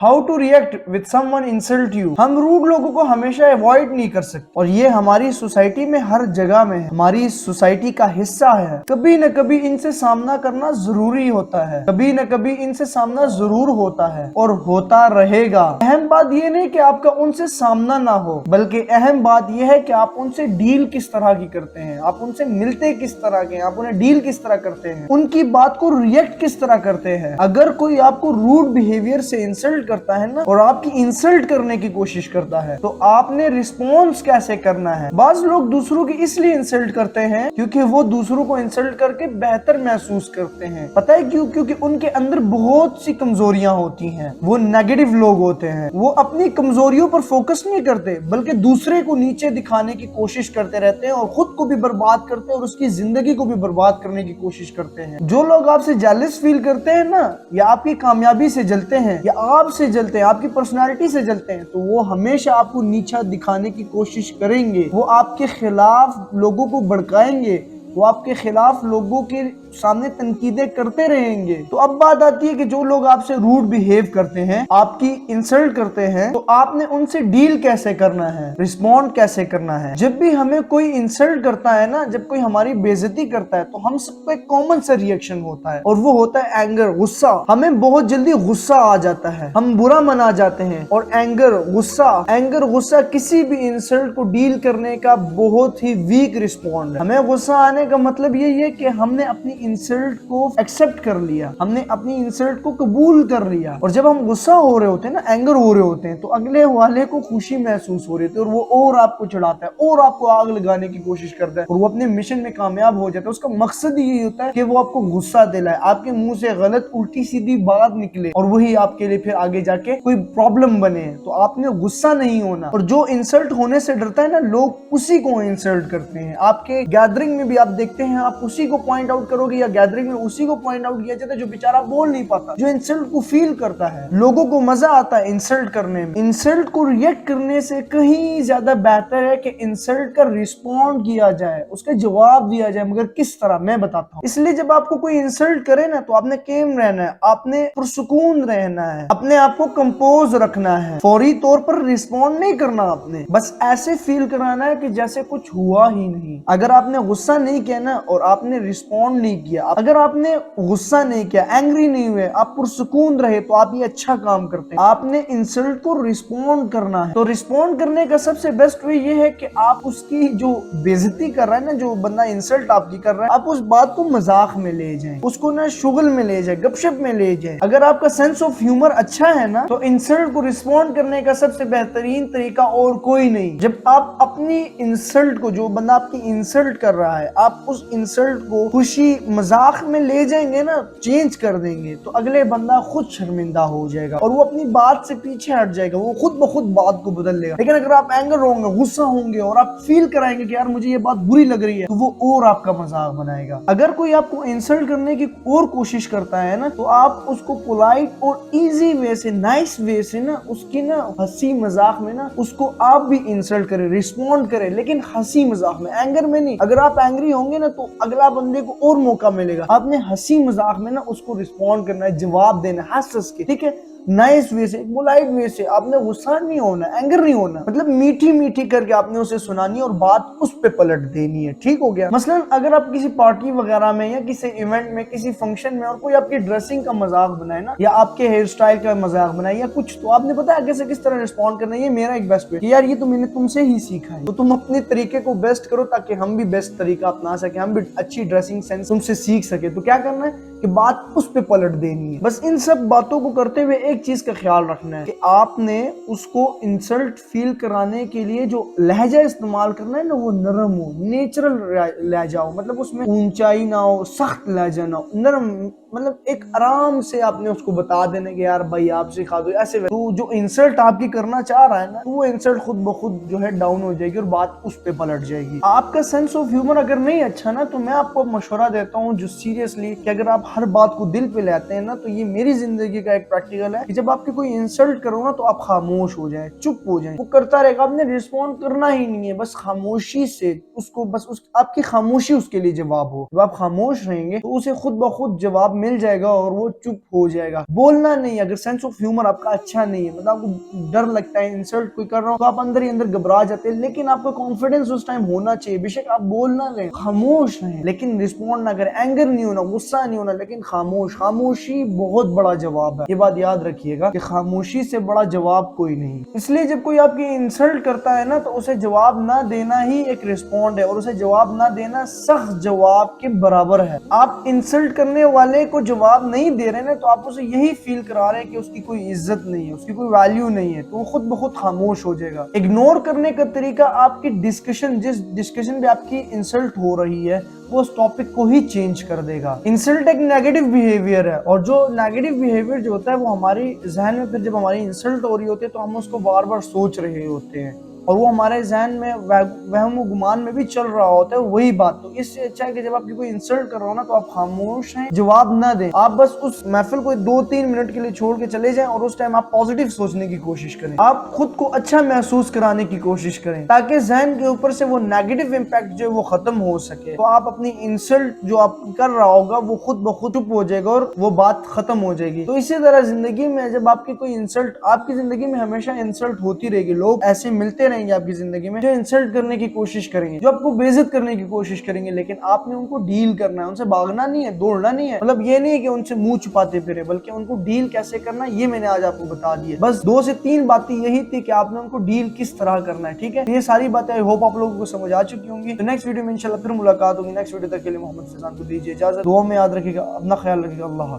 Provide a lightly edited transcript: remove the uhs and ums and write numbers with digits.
How to react with someone insult you. हम rude लोगों को हमेशा अवॉइड नहीं कर सकते और ये हमारी सोसाइटी में हर जगह में है, हमारी सोसाइटी का हिस्सा है। कभी न कभी इनसे सामना करना जरूरी होता है, कभी न कभी इनसे सामना जरूर होता है और होता रहेगा। अहम बात ये नहीं कि आपका उनसे सामना ना हो, बल्कि अहम बात यह है कि आप उनसे डील किस तरह की करते हैं, आप उनसे मिलते किस तरह के, आप उन्हें डील किस तरह करते हैं, उनकी बात को रिएक्ट किस तरह करते हैं। अगर कोई आपको रूड बिहेवियर से इंसल्ट करता है ना और आपकी इंसल्ट करने की कोशिश करता है तो आपने रिस्पॉन्स कैसे करना है। बाज लोग दूसरों की इसलिए इंसल्ट करते हैं क्योंकि वो दूसरों को इंसल्ट करके बेहतर महसूस करते हैं। पता है क्यों? क्योंकि उनके अंदर बहुत सी कमजोरियां होती हैं, वो नेगेटिव लोग होते हैं, वो अपनी कमजोरियों पर फोकस नहीं करते बल्कि दूसरे को नीचे दिखाने की कोशिश करते रहते हैं और खुद को भी बर्बाद करते हैं और उसकी जिंदगी को भी बर्बाद करने की कोशिश करते हैं। जो लोग आपसे जेलस फील करते हैं ना, या आपकी कामयाबी से जलते हैं, या आपसे जलते हैं, आपकी पर्सनालिटी से जलते हैं, तो वो हमेशा आपको नीचा दिखाने की कोशिश करेंगे, वो आपके खिलाफ लोगों को भड़काएंगे, वो आपके खिलाफ लोगों के सामने तनकीदें करते रहेंगे। तो अब बात आती है कि जो लोग आपसे रूड बिहेव करते हैं, आपकी इंसल्ट करते हैं, तो आपने उनसे डील कैसे करना है, रिस्पॉन्ड कैसे करना है। जब भी हमें कोई इंसल्ट करता है ना, जब कोई हमारी बेइज्जती करता है, तो हम सबको एक कॉमन सा रिएक्शन होता है और वो होता है एंगर, गुस्सा। हमें बहुत जल्दी गुस्सा आ जाता है, हम बुरा मना जाते हैं। और एंगर गुस्सा किसी भी इंसल्ट को डील करने का बहुत ही वीक रिस्पॉन्ड है। हमें गुस्सा आने का मतलब यही है कि हमने अपनी इंसल्ट को एक्सेप्ट कर लिया, हमने अपनी इंसल्ट को कबूल कर लिया। और जब हम गुस्सा हो रहे होते हैं ना, एंगर हो रहे होते हैं, तो अगले वाले को खुशी महसूस हो रही होती है और वो और आपको चढ़ाता है और आपको आग लगाने की कोशिश करता है और वो अपने मिशन में कामयाब हो जाता है। उसका मकसद यही होता है कि वो आपको गुस्सा दिलाए, आपके मुंह से गलत उल्टी सीधी बात निकले और वही आपके लिए फिर आगे जाके कोई प्रॉब्लम बने। तो आपने गुस्सा नहीं होना। और जो इंसल्ट होने से डरता है ना, लोग उसी को इंसल्ट करते हैं। आपके गैदरिंग में भी आप देखते हैं, आप उसी को पॉइंट आउट करोगे या गैदरिंग में उसी को पॉइंट आउट किया जाता है जो बेचारा बोल नहीं पाता, जो इंसल्ट को फील करता है। लोगों को मजा आता है इंसल्ट करने में। इंसल्ट को रिएक्ट करने से कहीं ज्यादा बेहतर है कि इंसल्ट का रिस्पॉन्ड किया जाए, उसका जवाब दिया जाए। मगर किस तरह, मैं बताता हूँ। इसलिए जब आपको कोई इंसल्ट करे ना, तो आपने केम रहना है, आपने पुरसुकून रहना है, अपने आप को कंपोज रखना है, फौरी तौर पर रिस्पॉन्ड नहीं करना। आपने बस ऐसे फील कराना है कि जैसे कुछ हुआ ही नहीं। अगर आपने गुस्सा नहीं किया ना और आपने रिस्पॉन्ड नहीं किया, अगर आपने गुस्सा नहीं किया, एंग्री नहीं हुए, आप पुरसुकून रहे, तो आप ये अच्छा काम करते हैं। आपने इंसल्ट को रिस्पॉन्ड करना है। तो रिस्पॉन्ड करने का सबसे बेस्ट वे ये है कि आप उसकी जो बेइज्जती कर रहा है ना, जो बंदा इंसल्ट आपकी कर रहा है, आप उस बात को मजाक में ले जाएं, उसको ना शुगल में ले जाए, गपशप में ले जाए। अगर आपका सेंस ऑफ ह्यूमर अच्छा है ना, तो इंसल्ट को रिस्पॉन्ड करने का सबसे बेहतरीन तरीका और कोई नहीं। जब आप अपनी इंसल्ट को, जो बंदा आपकी इंसल्ट कर रहा है, आप उस इंसल्ट को खुशी मजाक में ले जाएंगे ना, चेंज कर देंगे, तो अगले बंदा खुद शर्मिंदा हो जाएगा और वो अपनी बात से पीछे हट जाएगा, वो खुद ब खुद बात को बदल लेगा। लेकिन अगर आप एंगर होंगे, गुस्सा होंगे और आप फील कराएंगे कि यार मुझे ये बात बुरी लग रही है, तो वो और आपका मजाक बनाएगा। अगर कोई आपको इंसल्ट करने की और कोशिश करता है ना, तो आप उसको पोलाइट और इजी वे से, नाइस वे से ना, उसकी ना हंसी मजाक में ना उसको आप भी इंसल्ट करें, रिस्पॉन्ड करें, लेकिन हंसी मजाक में, एंगर में नहीं। अगर आप एंग्री होंगे ना, तो अगला बंदे को और मौका मिलेगा। आपने हंसी मजाक में ना उसको रिस्पॉन्ड करना है, जवाब देना है हंस के, ठीक है, नाइस वे से, पोलाइट वे से। आपने गुस्सा नहीं होना, एंगर नहीं होना, मतलब मीठी मीठी करके आपने उसे सुनानी है और बात उस पे पलट देनी है। ठीक हो गया। मसलन अगर आप किसी पार्टी वगैरह में या किसी इवेंट में, किसी फंक्शन में, और कोई आपकी ड्रेसिंग का मजाक बनाए ना, या आपके हेयर स्टाइल का मजाक बनाए या कुछ, तो आपने पता है कैसे किस तरह रिस्पॉन्ड करना है। ये मेरा एक बेस्ट वे, यार ये तो मैंने तुमसे ही सीखा है, तो तुम अपने तरीके को बेस्ट करो ताकि हम भी बेस्ट तरीका अपना सके, हम भी अच्छी ड्रेसिंग सेंस तुमसे सीख सके। तो क्या करना है कि बात उस पे पलट देनी है। बस इन सब बातों को करते हुए एक चीज का ख्याल रखना है कि आपने उसको इंसल्ट फील कराने के लिए जो लहजा इस्तेमाल करना है ना, वो नरम हो, नेचुरल लहजा हो, मतलब उसमें ऊंचाई ना हो, सख्त लहजा ना हो, नरम, मतलब एक आराम से आपने उसको बता देना कि यार भाई आप सिखा दो ऐसे। तो जो इंसल्ट आपकी करना चाह रहा है ना, वो इंसल्ट खुद ब खुद जो है डाउन हो जाएगी और बात उस पे पलट जाएगी। आपका सेंस ऑफ ह्यूमर अगर नहीं अच्छा ना, तो मैं आपको मशवरा देता हूँ जो सीरियसली, कि अगर आप हर बात को दिल पे लेते हैं ना, तो ये मेरी जिंदगी का एक प्रैक्टिकल है कि जब आपकी कोई इंसल्ट करो ना, तो आप खामोश हो जाए, चुप हो जाए। वो करता रहेगा, आपने रिस्पॉन्ड करना ही नहीं है, बस खामोशी से उसको, बस आपकी खामोशी उसके लिए जवाब हो। जब आप खामोश रहेंगे तो उसे खुद ब खुद जवाब مل جائے گا اور وہ چپ ہو جائے گا. بولنا نہیں. اگر سینس آف ہیومر آپ کا اچھا نہیں ہے, مطلب آپ کو ڈر لگتا ہے انسلٹ کوئی کر رہا ہوں تو آپ اندر ہی اندر گھبرا جاتے ہیں, لیکن آپ کا کانفیڈنس اس ٹائم ہونا چاہیے. بے شک آپ بولنا رہے, خاموش رہیں, لیکن رسپونڈ نہ کریں. اینگر نہیں ہونا, غصہ نہیں ہونا, لیکن خاموش. خاموشی بہت بڑا جواب ہے, یہ بات یاد رکھیے گا کہ خاموشی سے بڑا جواب کوئی نہیں. اس لیے جب کوئی آپ کی انسلٹ کرتا ہے نا تو اسے جواب نہ دینا ہی ایک رسپونڈ ہے, اور اسے جواب نہ دینا سخت جواب کے برابر ہے. آپ انسلٹ کرنے والے کو جواب نہیں دے رہے نا تو آپ اسے یہی فیل کرا رہے ہیں کہ اس کی کوئی عزت نہیں ہے, اس کی کوئی ویلیو نہیں ہے, تو وہ خود بخود خاموش ہو جائے گا. اگنور کرنے کا طریقہ آپ کی ڈسکشن, جس ڈسکشن پہ آپ کی انسلٹ ہو رہی ہے وہ اس ٹاپک کو ہی چینج کر دے گا. انسلٹ ایک نیگیٹو بیہیویئر ہے, اور جو نیگیٹو بیہیویئر جو ہوتا ہے وہ ہماری ذہن میں, پھر جب ہماری انسلٹ ہو رہی ہوتی ہے تو ہم اس کو بار بار سوچ رہے ہوتے ہیں, اور وہ ہمارے ذہن میں وہم و گمان میں بھی چل رہا ہوتا ہے وہی بات. تو اس سے اچھا ہے کہ جب آپ کی کوئی انسلٹ کر رہا ہو نا تو آپ خاموش ہیں, جواب نہ دیں. آپ بس اس محفل کو 2-3 منٹ کے لیے چھوڑ کے چلے جائیں, اور اس ٹائم آپ پازیٹیو سوچنے کی کوشش کریں. آپ خود کو اچھا محسوس کرانے کی کوشش کریں تاکہ ذہن کے اوپر سے وہ نیگیٹو امپیکٹ جو ہے وہ ختم ہو سکے. تو آپ اپنی انسلٹ جو آپ کر رہا ہوگا وہ خود بخود چپ ہو جائے گا اور وہ بات ختم ہو جائے گی. تو اسی طرح زندگی میں جب آپ کی کوئی انسلٹ, آپ کی زندگی میں ہمیشہ انسلٹ ہوتی رہے گی, لوگ ایسے ملتے رہیں گے آپ کی زندگی میں جو انسلٹ کرنے کی کوشش کریں گے, جو آپ کو بے عزت کرنے کی کوشش کریں گے, لیکن آپ نے ان کو ڈیل کرنا ہے. ان سے بھاگنا نہیں ہے, دوڑنا نہیں ہے, مطلب یہ نہیں ہے کہ ان سے منہ چھپاتے پھرے, بلکہ ان کو ڈیل کیسے کرنا ہے یہ میں نے آج آپ کو بتا دیا. بس 2 سے 3 باتیں یہی تھی کہ آپ نے ان کو ڈیل کس طرح کرنا ہے. ٹھیک ہے, یہ ساری باتیں آئی ہوپ آپ لوگوں کو سمجھ آ چکی ہوں گی. تو نیکسٹ ویڈیو میں انشاءاللہ پھر ملاقات ہوگی. نیکسٹ ویڈیو تک کے لیے محمد فیضان کو دیجیے اجازت. دعا میں یاد رکھیے گا, اپنا خیال رکھیے گا. اللہ حافظ.